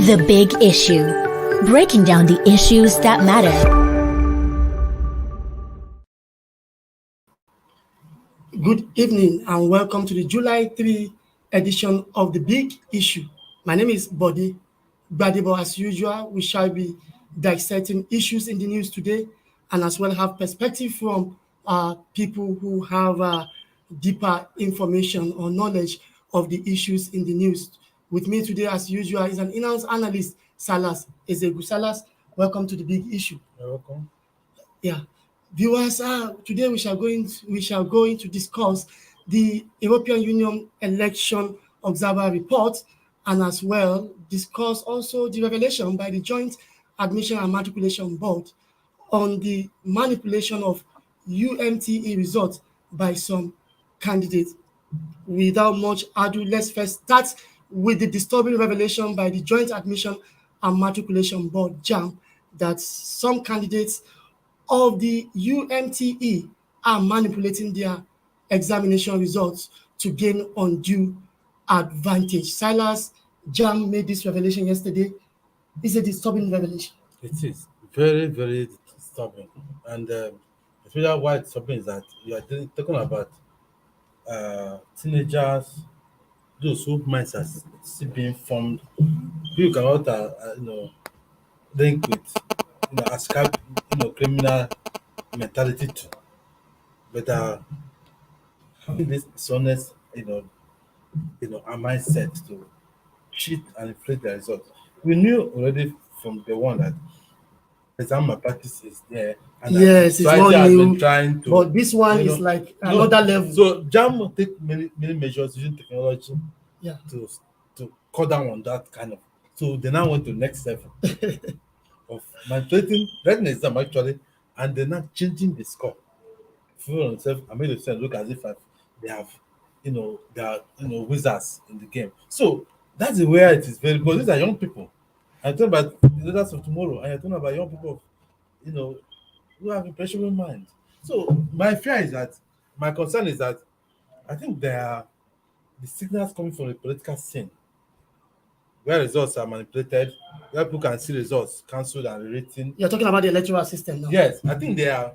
The Big Issue. Breaking down the issues that matter. Good evening and welcome to the July 3 edition of The Big Issue. My name is Body Gbadebo. As usual, we shall be dissecting issues in the news today and as well have perspective from people who have deeper information or knowledge of the issues in the news. With me today, as usual, is an in-house analyst, Salas Ezegu. Salas, welcome to The Big Issue. You're welcome. Yeah. Viewers, today we shall go into discuss the European Union Election Observer Report and as well discuss also the revelation by the Joint Admission and Matriculation Board on the manipulation of UTME results by some candidates. Without much ado, let's first start with the disturbing revelation by the Joint Admission and Matriculation Board, JAM, that some candidates of the UTME are manipulating their examination results to gain undue advantage. Silas, JAM made this revelation yesterday. It's a disturbing revelation. It is very, very disturbing. And especially why it's disturbing is that you are talking about teenagers, those whose minds are still being formed. You cannot, link with, ascribe, criminal mentality to. But having this dishonest, a mindset to cheat and inflate the results. We knew already from the one that exam malpractice is there. And yes, it's not new, trying to, but this one is like another level. So JAM will take many measures using technology yeah. to cut down on that kind of. So they now went to the next level of manipulating, writing exam actually, and they're not changing the score. Feel themselves and make themselves look as if they have, they are, wizards in the game. So that's the way it is very good. These are young people. I'm talking about the leaders of tomorrow, and I'm talking about young people, who have impressionable minds. So my fear is that, my concern is that, I think there are the signals coming from the political scene, where results are manipulated, where people can see results cancelled and rewritten. You're talking about the electoral system now. Yes, I think there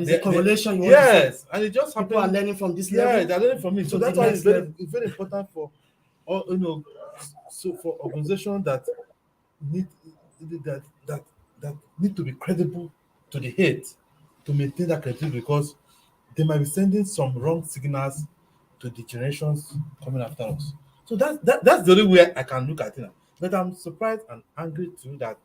is a correlation. Yes, and it just happens. People are learning from this level. Yeah, they're learning from it. So that's why it's very important for, so for organizations that need to be credible to the hate, to maintain that credibility, because they might be sending some wrong signals to the generations coming after us. So that's the only way I can look at it. But I'm surprised and angry too that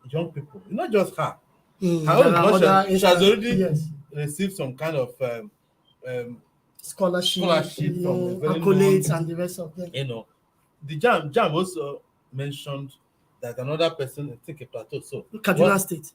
young people, not just her, she has already received some kind of scholarship from accolades and the rest of them. The JAM also mentioned that another person, I think a plateau, so Kaduna State,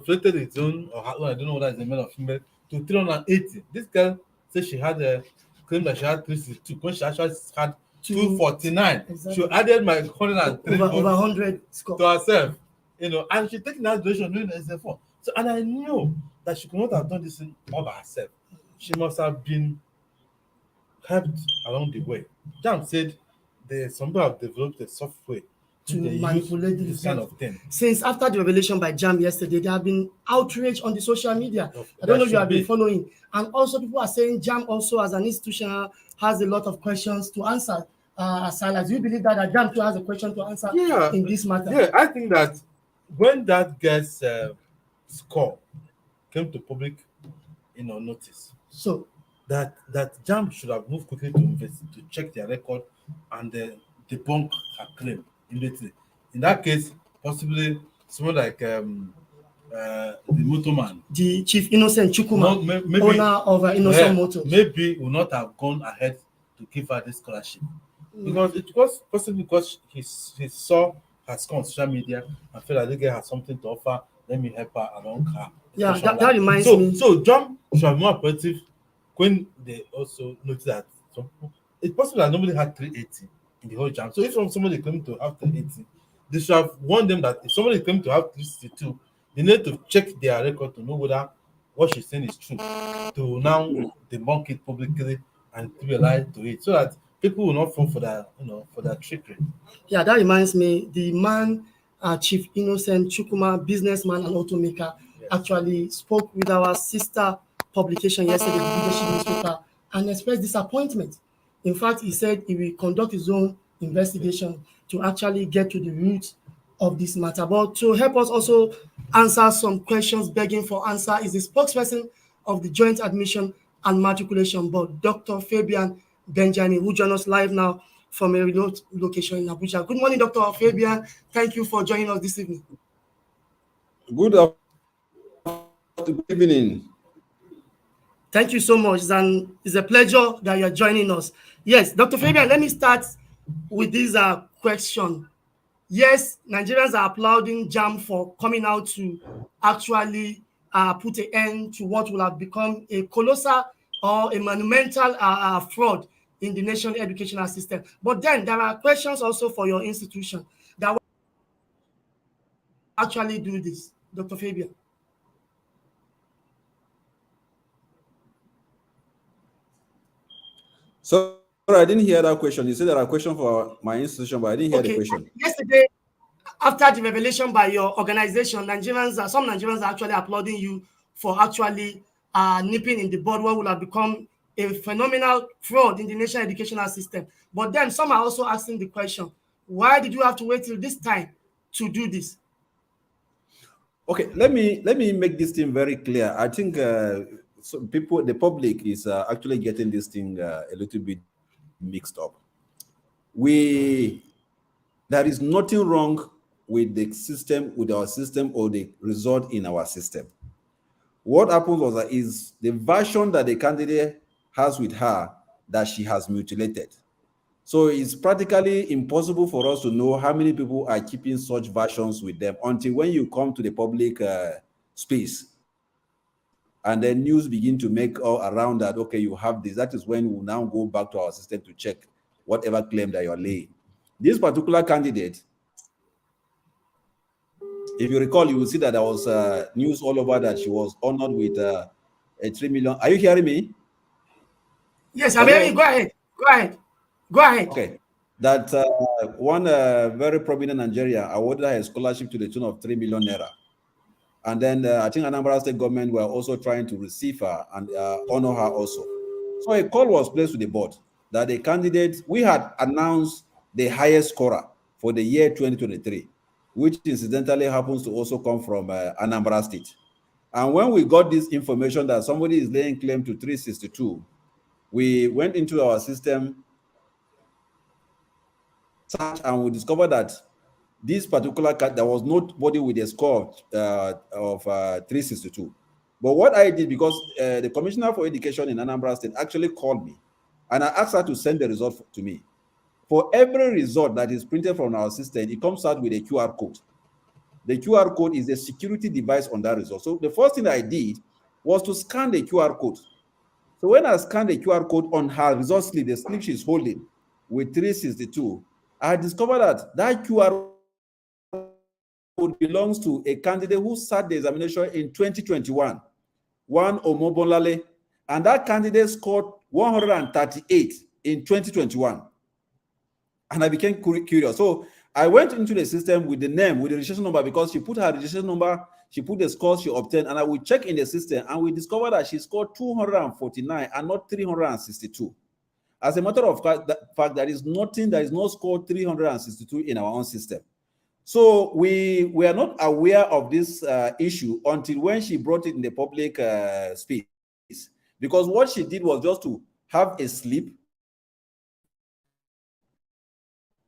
floated its own, or I don't know whether it's a male or female, to 380. This girl said she had a claim that she had 362 when she actually had 249. Exactly. She added my 103 over 100 score to herself, and she taking that duration doing SF4. So, and I knew that she could not have done this all by herself. She must have been helped along the way. JAM said some people have developed a software to manipulate this kind of thing. Since after the revelation by JAM yesterday, there have been outrage on the social media. I don't know if you have been following. And also people are saying JAM also as an institution has a lot of questions to answer. Silas, do you believe that JAM too has a question to answer in this matter? Yeah, I think that when that girl's score came to public notice, so that JAM should have moved quickly to check their record and debunk her claim immediately. In that case, possibly someone like the motorman, the Chief Innocent Chukwuma, owner of Innocent Motors, maybe would not have gone ahead to give her this scholarship because it was possibly because he saw her score on social media and felt that the girl had something to offer. Let me help her along her. Yeah, that reminds me. So JAM should have more operative when they also noticed that it's possible that nobody had 380 in the whole JAM. So if somebody claimed to have 380, they should have warned them that if somebody claimed to have 362, they need to check their record to know whether what she's saying is true, to now debunk it publicly and to be alive to it, so that people will not fall for that, for that trickery. Yeah, that reminds me, the man, Chief Innocent Chukuma, businessman and automaker, Yes. actually spoke with our sister publication yesterday, the leadership newspaper, and expressed disappointment. In fact, he said he will conduct his own investigation to actually get to the root of this matter. But to help us also answer some questions begging for answer is the spokesperson of the Joint Admission and Matriculation Board, Dr. Fabian Benjamin, who joins us live now from a remote location in Abuja. Good morning, Dr. Fabian. Thank you for joining us this evening. Good evening. Thank you so much. It's a pleasure that you're joining us. Yes, Dr. Fabian, let me start with this question. Yes, Nigerians are applauding JAM for coming out to actually put an end to what will have become a colossal or a monumental fraud in the national educational system. But then there are questions also for your institution that will actually do this, Dr. Fabian. So I didn't hear that question. You said there are questions for my institution, but I didn't hear the question. Yesterday, after the revelation by your organization, some Nigerians are actually applauding you for actually nipping in the bud what will have become a phenomenal fraud in the national educational system. But then some are also asking the question, why did you have to wait till this time to do this? Okay, let me make this thing very clear. I think the public is actually getting this thing a little bit mixed up. There is nothing wrong with the system, with our system, or the result in our system. What happens is the version that the candidate has with her that she has mutilated. So it's practically impossible for us to know how many people are keeping such versions with them until when you come to the public space and then news begin to make all around that, okay, you have this. That is when we'll now go back to our system to check whatever claim that you're laying. This particular candidate, if you recall, you will see that there was news all over that she was honored with a 3 million. Are you hearing me? Yes, I'm hearing you. Go ahead. Okay. That one very prominent Nigeria awarded her a scholarship to the tune of 3 million naira. And then I think Anambra State government were also trying to receive her and honor her also. So a call was placed to the board that the candidate, we had announced the highest scorer for the year 2023, which incidentally happens to also come from Anambra State. And when we got this information that somebody is laying claim to 362, we went into our system, search, and we discovered that this particular card, there was nobody with a score of 362. But what I did, because the Commissioner for Education in Anambra State actually called me, and I asked her to send the result to me. For every result that is printed from our system, it comes out with a QR code. The QR code is a security device on that result. So the first thing I did was to scan the QR code. So when I scanned the QR code on her result slip, the slip she's holding with 362, I discovered that QR code belongs to a candidate who sat the examination in 2021, one Omobolale, and that candidate scored 138 in 2021. And I became curious. So I went into the system with the name, with the registration number, because she put her registration number, she put the scores she obtained, and I would check in the system, and we discovered that she scored 249 and not 362. As a matter of fact, there is no score 362 in our own system. So we were not aware of this issue until when she brought it in the public space. Because what she did was just to have a slip,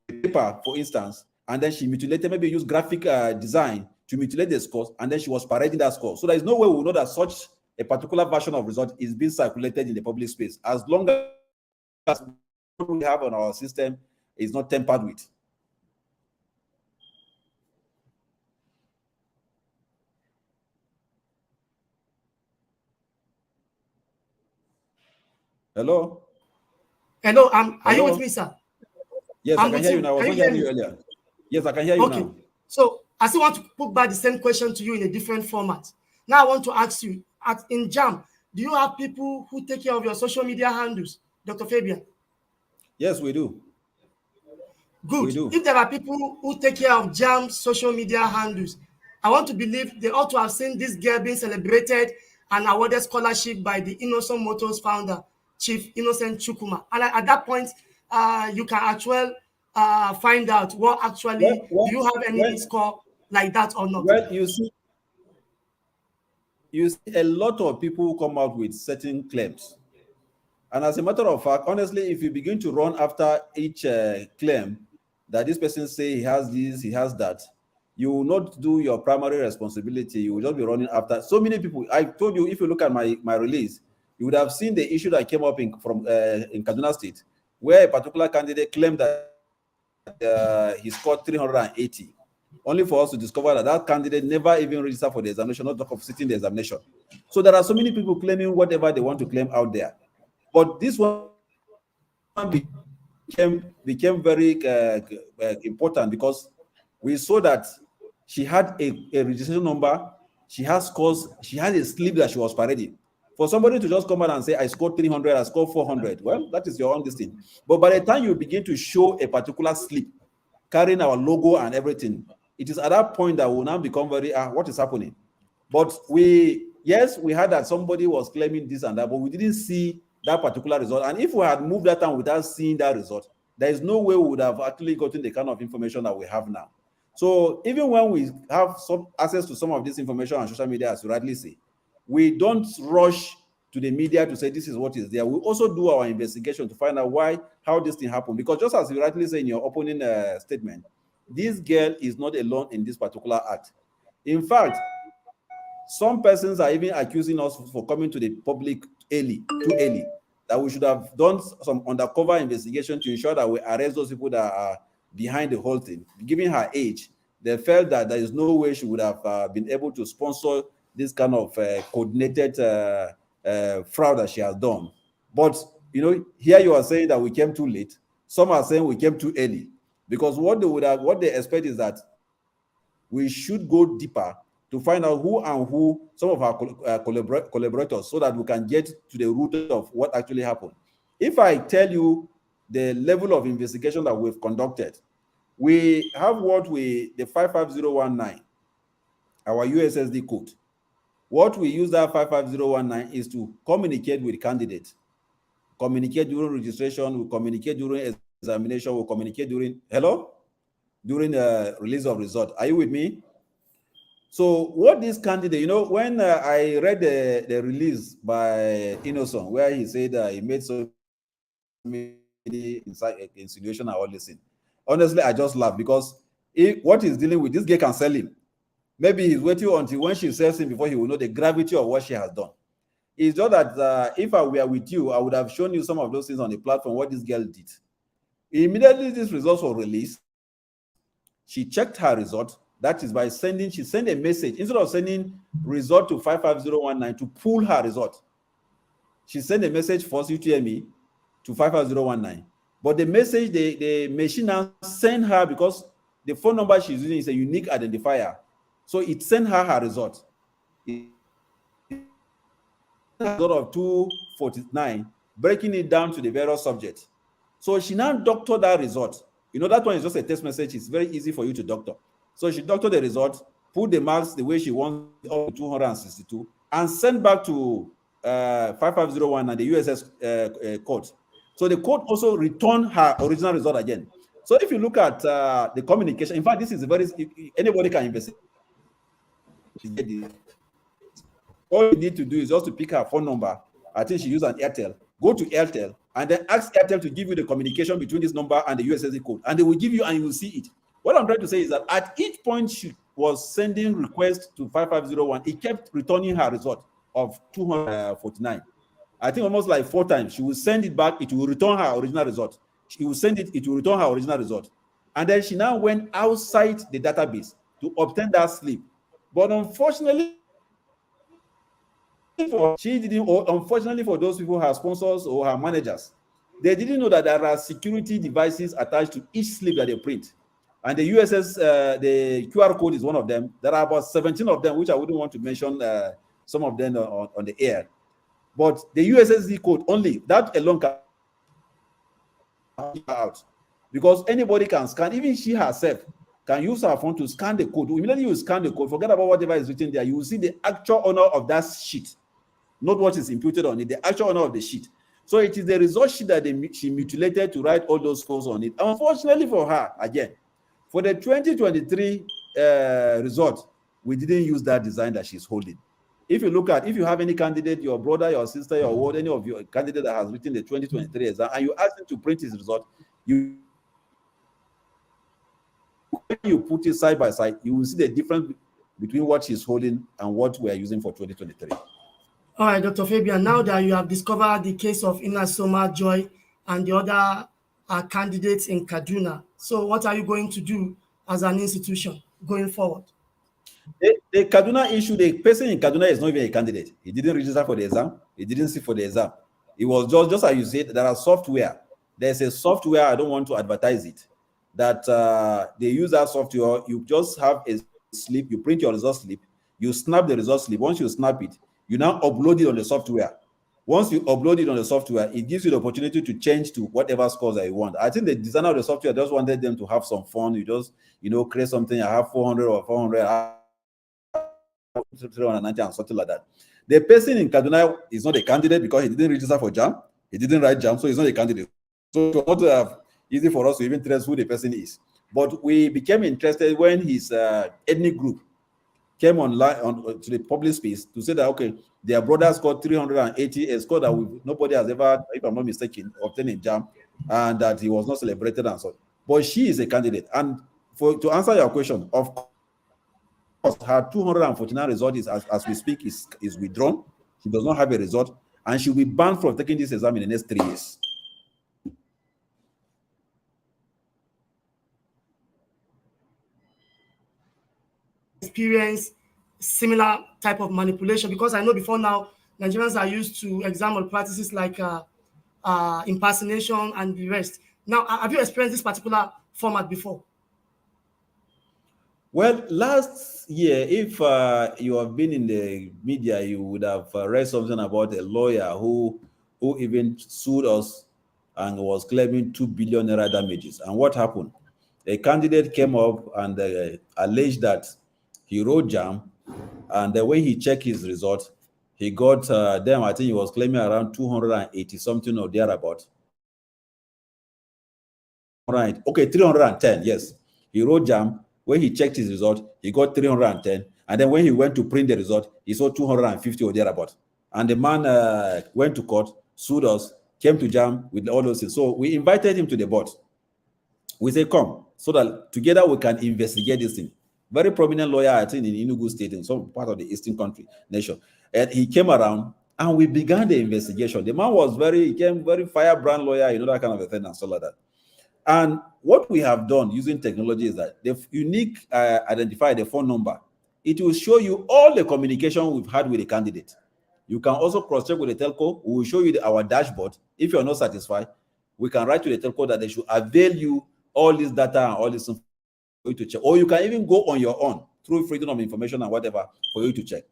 paper, for instance, and then she mutilated, maybe use graphic design to mutilate the scores, and then she was parading that score. So there is no way we will know that such a particular version of result is being circulated in the public space, as long as what we have on our system is not tampered with. Hello, are you with me, sir? Yes, I can hear you now. I was not hearing you earlier. Yes, I can hear you now. So I still want to put back the same question to you in a different format. Now I want to ask you, in JAM, do you have people who take care of your social media handles, Dr. Fabian? Yes, we do. We Good. do. If there are people who take care of JAM's social media handles, I want to believe they ought to have seen this girl being celebrated and awarded scholarship by the Innocent Motors founder, Chief Innocent Chukuma. And at that point, you can actually find out what actually, do you have any Well, score like that or not? well, you see a lot of people who come out with certain claims. And as a matter of fact, honestly, if you begin to run after each claim that this person say he has this, he has that, you will not do your primary responsibility. You will just be running after so many people. I told you, if you look at my release, you would have seen the issue that came up in Kaduna State, where a particular candidate claimed that he scored 380, only for us to discover that that candidate never even registered for the examination, not talk of sitting the examination. So there are so many people claiming whatever they want to claim out there. But this one became very important because we saw that she had a registration number, she has scores, she had a slip that she was parading. For somebody to just come out and say, I scored 300, I scored 400, well, that is your own thing. But by the time you begin to show a particular slip, carrying our logo and everything, it is at that point that will now become very, what is happening? But yes, we heard that somebody was claiming this and that, but we didn't see that particular result. And if we had moved that time without seeing that result, there is no way we would have actually gotten the kind of information that we have now. So even when we have some access to some of this information on social media, as you rightly say, we don't rush to the media to say this is what is there. We also do our investigation to find out how this thing happened. Because just as you rightly say in your opening statement, this girl is not alone in this particular act. In fact, some persons are even accusing us for coming to the public too early, that we should have done some undercover investigation to ensure that we arrest those people that are behind the whole thing. Given her age, they felt that there is no way she would have been able to sponsor this kind of coordinated fraud that she has done. But, here you are saying that we came too late. Some are saying we came too early, because what they expect is that we should go deeper to find out who some of our collaborators, so that we can get to the root of what actually happened. If I tell you the level of investigation that we've conducted, we have the 55019, our USSD code. What we use that 55019 is to communicate with candidates, communicate during registration, we communicate during examination, we communicate during release of result. Are you with me? So what this candidate, when I read the release by Innocent, where he said he made so many insinuation and all this thing, honestly, I just laugh, because what he's dealing with, this guy can sell him. Maybe he's waiting until when she sells him before he will know the gravity of what she has done. It's just that if I were with you, I would have shown you some of those things on the platform, what this girl did. Immediately these results were released, she checked her result. That is by she sent a message. Instead of sending result to 55019 to pull her result, she sent a message for UTME to 55019. But the message, the machine now sent her, because the phone number she's using is a unique identifier. So it sent her result. Result of 249, breaking it down to the various subjects. So she now doctored that result. That one is just a text message. It's very easy for you to doctor. So she doctored the result, put the marks the way she wants, up to 262, and sent back to 5501 and the USS court. So the court also returned her original result again. So if you look at the communication, in fact, this is anybody can investigate. All you need to do is just to pick her phone number. I think she used an Airtel. Go to Airtel and then ask Airtel to give you the communication between this number and the USSD code, and they will give you, and you will see it. What I'm trying to say is that at each point she was sending requests to 5501, it kept returning her result of 249. I think almost like 4 times. She will send it back, it will return her original result. She will send it, it will return her original result. And then she now went outside the database to obtain that slip. But unfortunately, unfortunately for those people, her sponsors or her managers, they didn't know that there are security devices attached to each slip that they print. And the the QR code is one of them. There are about 17 of them, which I wouldn't want to mention some of them on the air. But the USSD code only, that alone can out, because anybody can scan. Even she herself can use her phone to scan the code. Immediately you scan the code, forget about whatever is written there. You will see the actual owner of that sheet, not what is imputed on it, the actual owner of the sheet. So it is the result sheet that she mutilated to write all those scores on it. Unfortunately for her, again, for the 2023 result, we didn't use that design that she's holding. If you look at, if you have any candidate, your brother, your sister, your ward, any of your candidate that has written the 2023 exam, and you ask him to print his result, when you put it side by side, you will see the difference between what she's holding and what we are using for 2023. All right, Dr. Fabian, now that you have discovered the case of Inasoma Joy and the other candidates in Kaduna, so what are you going to do as an institution going forward? The Kaduna issue, the person in Kaduna is not even a candidate. He didn't register for the exam. He didn't sit for the exam. It was just as you said, there are software. There's a software, I don't want to advertise it, that they use that software. You just have a slip, you print your result slip, you snap the result slip. Once you snap it, you now upload it on the software. Once you upload it on the software, it gives you the opportunity to change to whatever scores that you want. I think the designer of the software just wanted them to have some fun. You just, create something. I have 400 or 400, 390 and something like that. The person in Kaduna is not a candidate because he didn't register for JAM. He didn't write JAM, so he's not a candidate. So it was not easy for us to even trace who the person is. But we became interested when his ethnic group came online to the public space to say that, okay, their brother scored 380, a score that nobody has ever, if I'm not mistaken, obtained in JAM, and that he was not celebrated and so on. But she is a candidate. And to answer your question, of course, her 249 result is, as we speak, is withdrawn. She does not have a result, and she'll be banned from taking this exam in the next 3 years. Experience similar type of manipulation, because I know before now Nigerians are used to exam practices like impersonation and the rest. Now, have you experienced this particular format before? Well, last year, if you have been in the media, you would have read something about a lawyer who even sued us and was claiming 2 billion naira damages. And what happened? A candidate came up and alleged that he wrote JAM, and the way he checked his result, he got them, I think he was claiming around 280 something or thereabout. Right. Okay, 310, yes. He wrote JAM. When he checked his result, he got 310. And then when he went to print the result, he saw 250 or thereabout. And the man went to court, sued us, came to JAM with all those things. So we invited him to the board. We said, come, so that together we can investigate this thing. Very prominent lawyer, I think, in Enugu State, in some part of the Eastern country nation. And he came around and we began the investigation. The man was became very firebrand lawyer, that kind of a thing and stuff like that. And what we have done using technology is that the unique identifier, the phone number, it will show you all the communication we've had with the candidate. You can also cross-check with the telco. We will show you our dashboard. If you're not satisfied, we can write to the telco that they should avail you all this data and all this information for you to check. Or you can even go on your own through freedom of information and whatever for you to check.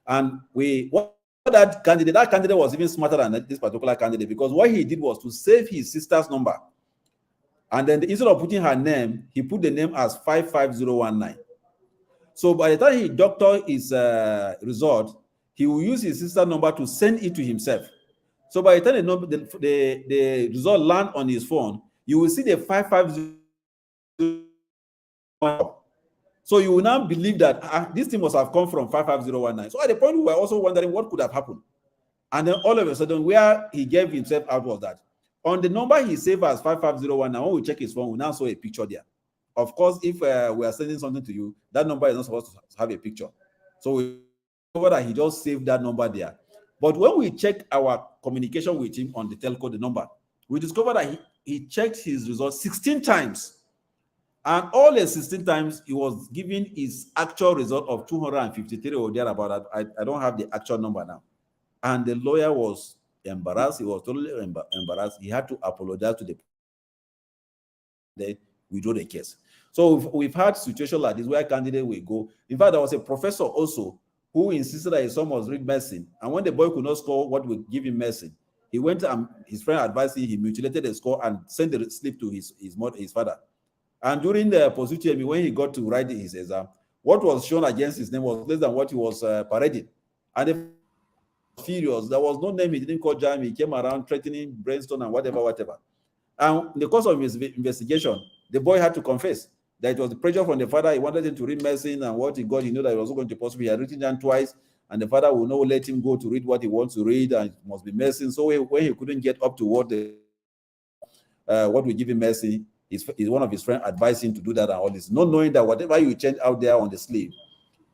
And that candidate was even smarter than this particular candidate, because what he did was to save his sister's number. And then instead of putting her name, he put the name as 55019. So by the time he doctored his result, he will use his sister's number to send it to himself. So by the time the result land on his phone, you will see the 550. So you will now believe that this thing must have come from 55019. So at the point we were also wondering what could have happened. And then all of a sudden, where he gave himself out was that on the number he saved as 5501, now when we check his phone, we now saw a picture there. Of course, if we are sending something to you, that number is not supposed to have a picture. So we discovered that he just saved that number there. But when we checked our communication with him on the telco, the number, we discovered that he checked his results 16 times. And all the 16 times, he was giving his actual result of 253 or thereabout. I don't have the actual number now. And the lawyer was embarrassed. He was totally embarrassed. He had to apologize to they withdraw the case. So we've had situations like this where candidate will go. In fact, there was a professor also who insisted that his son must read medicine. And when the boy could not score what would give him medicine, He went and his friend advised him, he mutilated the score and sent the slip to his father. And during the post-UTME, when he got to write his exam, what was shown against his name was less than what he was parading. And the furious, there was no name, he didn't call Jam, he came around threatening, brainstorm and whatever. And in the course of his investigation, the boy had to confess that it was the pressure from the father. He wanted him to read medicine, and what he got, he knew that he was going to possibly. He had written down twice, and the father will not let him go to read what he wants to read, and it must be medicine. So when he couldn't get up to what would give him medicine, his one of his friends advised him to do that and all this, not knowing that whatever you change out there on the sleeve,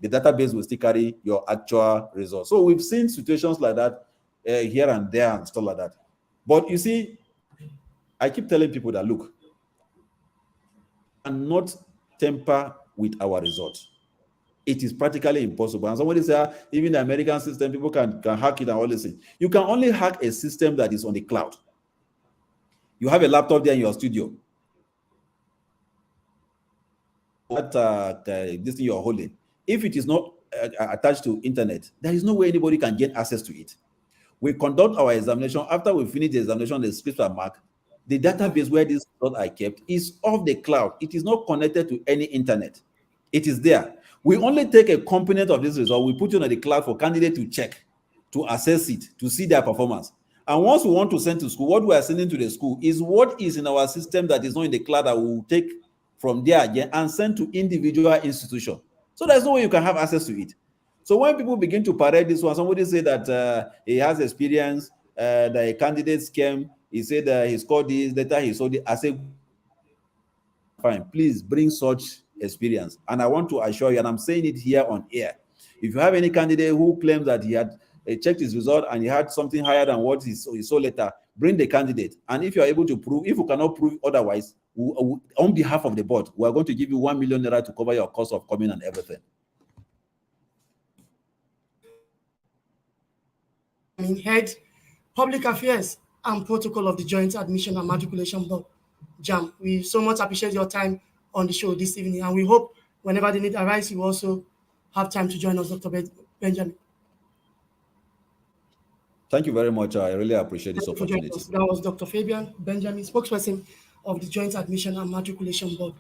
the database will still carry your actual results. So we've seen situations like that here and there and stuff like that. But you see, I keep telling people that, look, and not temper with our results. It is practically impossible. And somebody said, even the American system, people can hack it and all this thing. You can only hack a system that is on the cloud. You have a laptop there in your studio. This thing you're holding, if it is not attached to internet, there is no way anybody can get access to it. We conduct our examination. After we finish the examination, the scripts are marked. The database where these results are kept is off the cloud. It is not connected to any internet. It is there. We only take a component of this result, we put it on the cloud for candidate to check, to assess it, to see their performance. And once we want to send to school, what we are sending to the school is what is in our system that is not in the cloud that we will take from there again and send to individual institution. So there's no way you can have access to it. So when people begin to parade this one, somebody say that he has experience, that a candidate came, he said he scored this, later he sold it. I say, fine, please bring such experience. And I want to assure you, and I'm saying it here on air, if you have any candidate who claims that he had checked his result and he had something higher than what he saw later, bring the candidate. And if you're able to prove, if you cannot prove otherwise, on behalf of the board, we are going to give you 1 million naira to cover your cost of coming and everything. Head Public Affairs and Protocol of the Joint Admission and Matriculation Board, JAM. We so much appreciate your time on the show this evening, and we hope whenever the need arises, you also have time to join us, Dr. Benjamin. Thank you very much. I really appreciate this opportunity. That was Dr. Fabian Benjamin, spokesperson of the Joint Admission and Matriculation Board,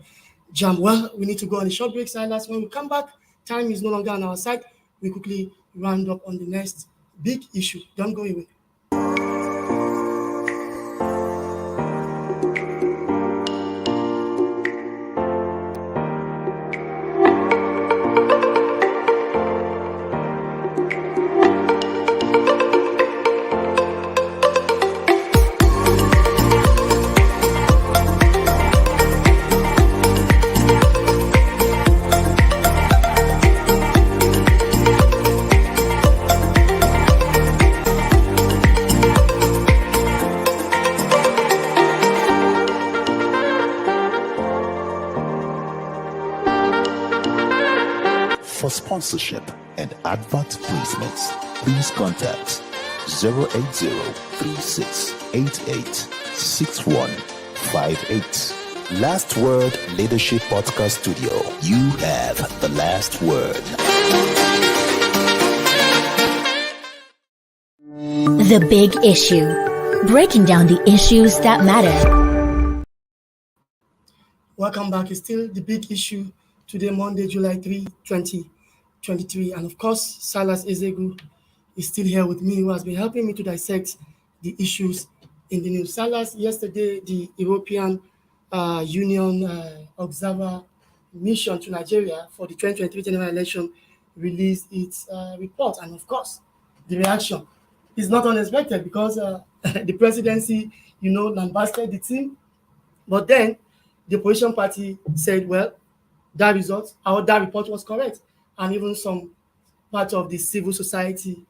JAM. Well, we need to go on a short break, Silas. When we come back, time is no longer on our side. We quickly round up on the next big issue. Don't go away. For sponsorship and advert placements, please contact 080-3688-6158. Last Word Leadership Podcast Studio. You have the last word. The Big Issue. Breaking down the issues that matter. Welcome back. It's still the big issue today, Monday, July 3, 2023. And of course, Silas Ezegu is still here with me, who has been helping me to dissect the issues in the news. Silas, yesterday, the European Union Observer Mission to Nigeria for the 2023 general election released its report. And of course, the reaction is not unexpected because the presidency, lambasted the team. But then the opposition party said, well, that report was correct. And even some part of the civil society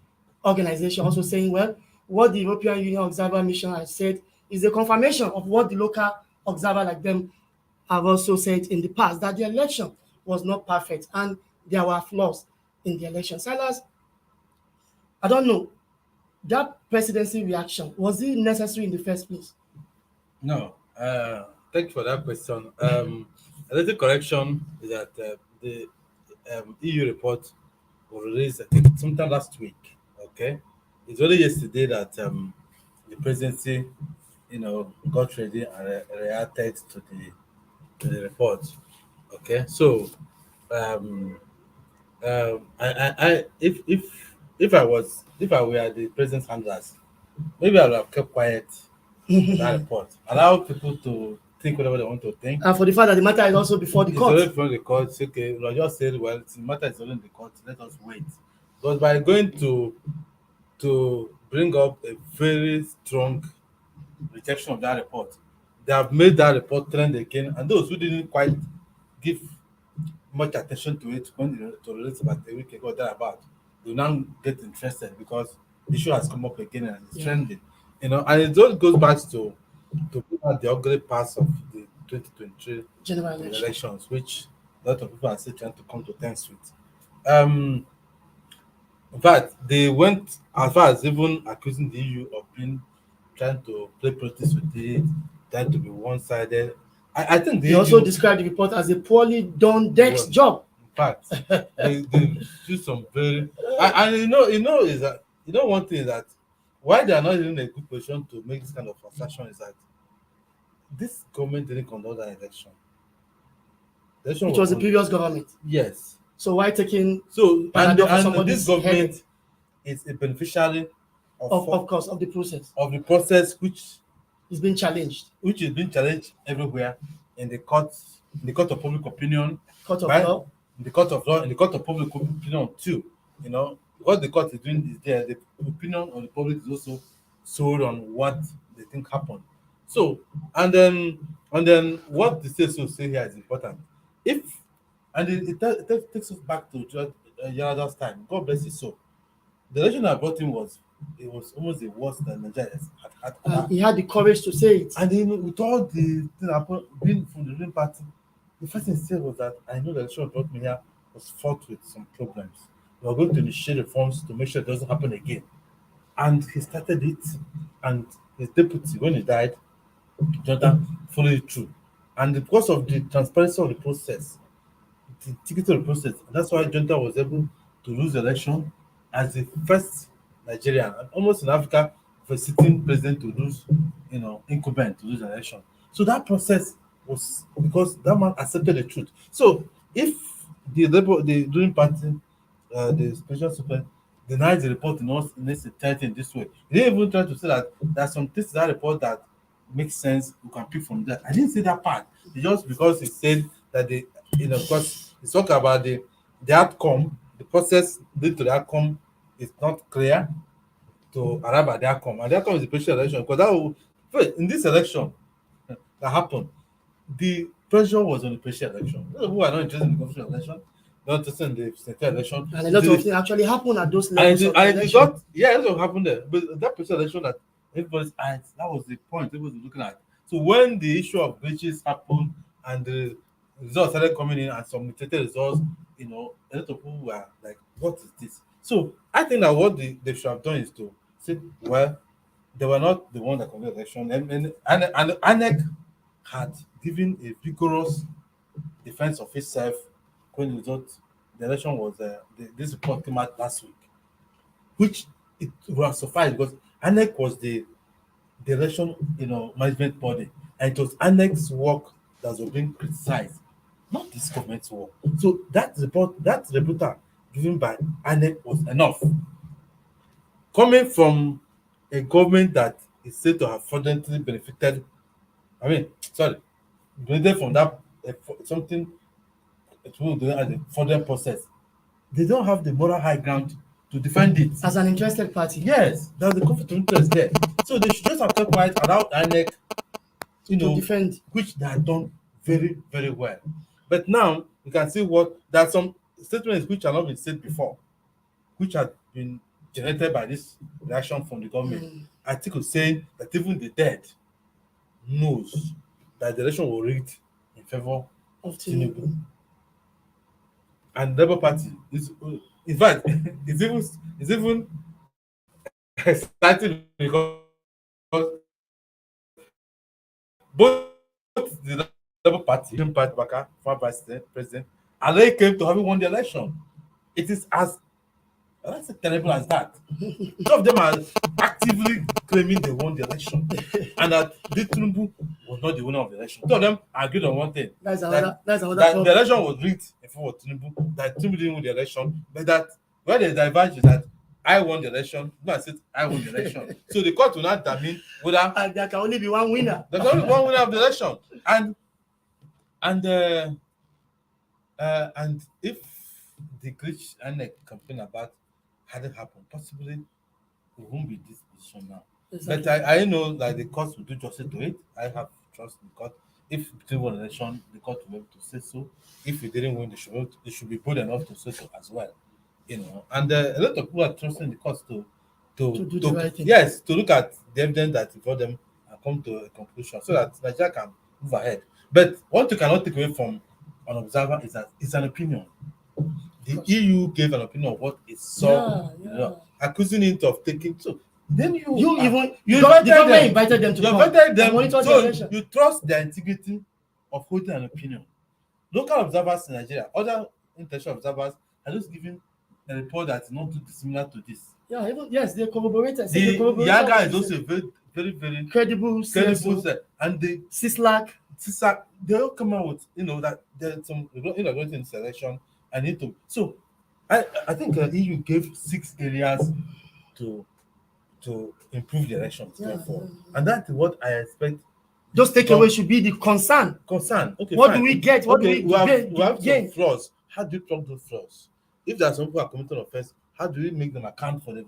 organization also saying, well, what the European Union Observer Mission has said is a confirmation of what the local observer like them have also said in the past, that the election was not perfect and there were flaws in the election. Silas, I don't know, that presidency reaction, was it necessary in the first place? No. Thank you for that question. A little correction is that the EU report was released, I think, sometime last week. Okay, it's only yesterday that the presidency, got ready and reacted to the report. Okay, so um, if I were the president's handlers, maybe I would have kept quiet on that report. Allow people to think whatever they want to think. And for the fact that the matter is also before the It's court. already before the court. It's okay. I just said, well, the matter is already in the court. Let us wait. Because by going to bring up a very strong rejection of that report, they have made that report trend again. And those who didn't quite give much attention to it when to release about a week ago thereabout, they now get interested because the issue has come up again and it's trending. And it just goes back to the ugly parts of the 2023 General elections, which a lot of people are still trying to come to terms with. In fact, they went as far as even accusing the EU of trying to play politics with it, trying to be one-sided. I think They also described the report as a poorly done Dex job. In fact, they do some very and is that one thing is that why they are not in a good position to make this kind of assertion is that this government didn't conduct that election. The election It was the previous government. Yes. So why taking So and somebody's this government head is a beneficiary of course of the process which is being challenged. Which is being challenged everywhere in the court of public opinion, Court of right? law. In the court of law, in the court of public opinion too. What the court is doing is there. The opinion of the public is also sold on what they think happened. So and then what the state will say here is important. If and it takes us back to Judge Yarada's time. God bless his soul. The election I brought him was almost the worst that Nigeria has had. And he had the courage to say it. And then with all the thing happened, being from the ruling party, the first thing he said was that I know the election brought me here was fought with some problems. We are going to initiate reforms to make sure it doesn't happen again. And he started it, and his deputy, when he died, Jonathan followed it through. And because of the transparency of the process, the integrity of the process, that's why Jonathan was able to lose the election as the first Nigerian, and almost in Africa, for a sitting president to lose, incumbent to lose an election. So that process was because that man accepted the truth. So if the ruling party, the special super denies the report in its entirety in this way, they didn't even try to say that there are some things in that report that makes sense. You can pick from that. I didn't say that part. It's just because he said that because he's talking about the outcome, the process lead to the outcome is not clear to arrive at the outcome. And the outcome is the presidential election. Because in this election that happened, the pressure was on the presidential election. Those who are not interested in the presidential election, not interested in the senatorial election. And a lot of things actually happened at those levels. That's what happened there. But that presidential election that everybody's eyes, that was the point everybody was looking at. So when the issue of glitches happened and the results started coming in and some mutated results, a lot of people were like, what is this? So I think that what they should have done is to say, well, they were not the one that conducted the election. And INEC had given a vigorous defense of itself when the election was, this report came out last week, which it was sufficed because INEC was the election management body, and it was INEC's work that was being criticized, not this government's work. So that rebuttal given by INEC was enough. Coming from a government that is said to have fraudulently benefited from that something it will do as a fraudulent process, they don't have the moral high ground to defend it. As an interested party. Yes, there's a conflict of interest there. So they should just have kept quiet allowed INEC, to defend, which they have done very, very well. But now you can see there are some statements which have not been said before, which have been generated by this reaction from the government. Article saying that even the dead knows that the election will rigged in favor of Tinubu. And the Labour Party is, in fact, it's even exciting because both the Labour Party, Pat Baka, former Vice President, and they came to having won the election. It is as terrible as that. Some of them are active positively claiming they won the election, and that Tinubu was not the winner of the election. Two of them agreed on one thing. That's that another the problem. election was rigged in favor of Tinubu, that Tinubu didn't win the election, but that where they diverge is that I won the election, no, I said I won the election. So the court will not determine whether And there can only be one winner. there's only one winner of the election. And if the glitch and complain about hadn't happened, possibly we won't be in this position now. Exactly. But I know that the court will do justice to it. I have trust in the court. If between one election, the court will be able to say so. If we didn't win, they should be bold enough to say so as well. And a lot of people are trusting the courts to do the right thing. Yes, to look at the evidence that before them and come to a conclusion so that Nigeria can move ahead. But what you cannot take away from an observer is that it's an opinion. The EU gave an opinion of what it saw, accusing it of taking. So then you invited them to come. invited them, monitor the so election. you trust the integrity of holding an opinion. Local observers in Nigeria, other international observers, are just giving a report that is not too dissimilar to this. Yeah, they corroborated. The Yaga is also very, very, very credible, and the CISLAC, they all come out with that there's some in selection. I need to. So I think EU gave 6 areas to improve the elections. And that's what I expect. Those takeaways should be the concern. Okay. What fine. do we get? What do we have gain? some flaws. How do you plug those flaws? If there are some people who are committing offense, how do we make them account for the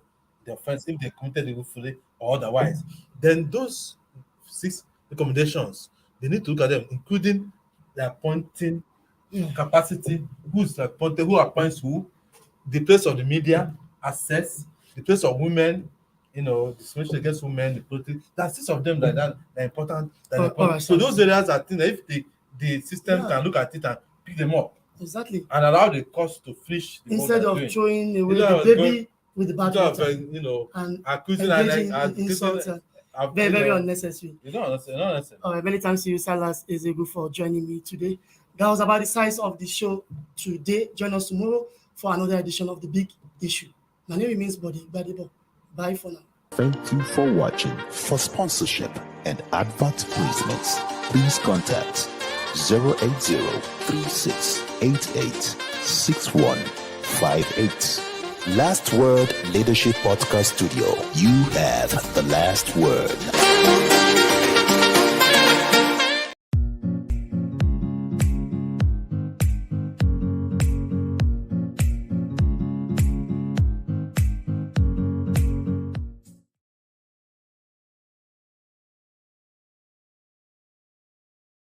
offense if they committed it willfully or otherwise? Then those 6 recommendations, they need to look at them, including the appointing capacity, who's appointed, who appoints who, the place of the media, access, the place of women, discrimination against women, the politics. That's 6 of them like that are important. So those areas are things that if the system can look at it and pick them up. Exactly. And allow the cost to finish instead of throwing away the baby with the bathwater and accusing and insults. Very, very unnecessary. It's not unnecessary. All right, many thanks to you, Silas Ezegu, for joining me today. That was about the size of the show today. Join us tomorrow for another edition of The Big Issue. My name remains Body Gbadebo. Bye for now. Thank you for watching. For sponsorship and advert placements, please contact 080-3688-6158. Last Word Leadership Podcast Studio. You have the last word.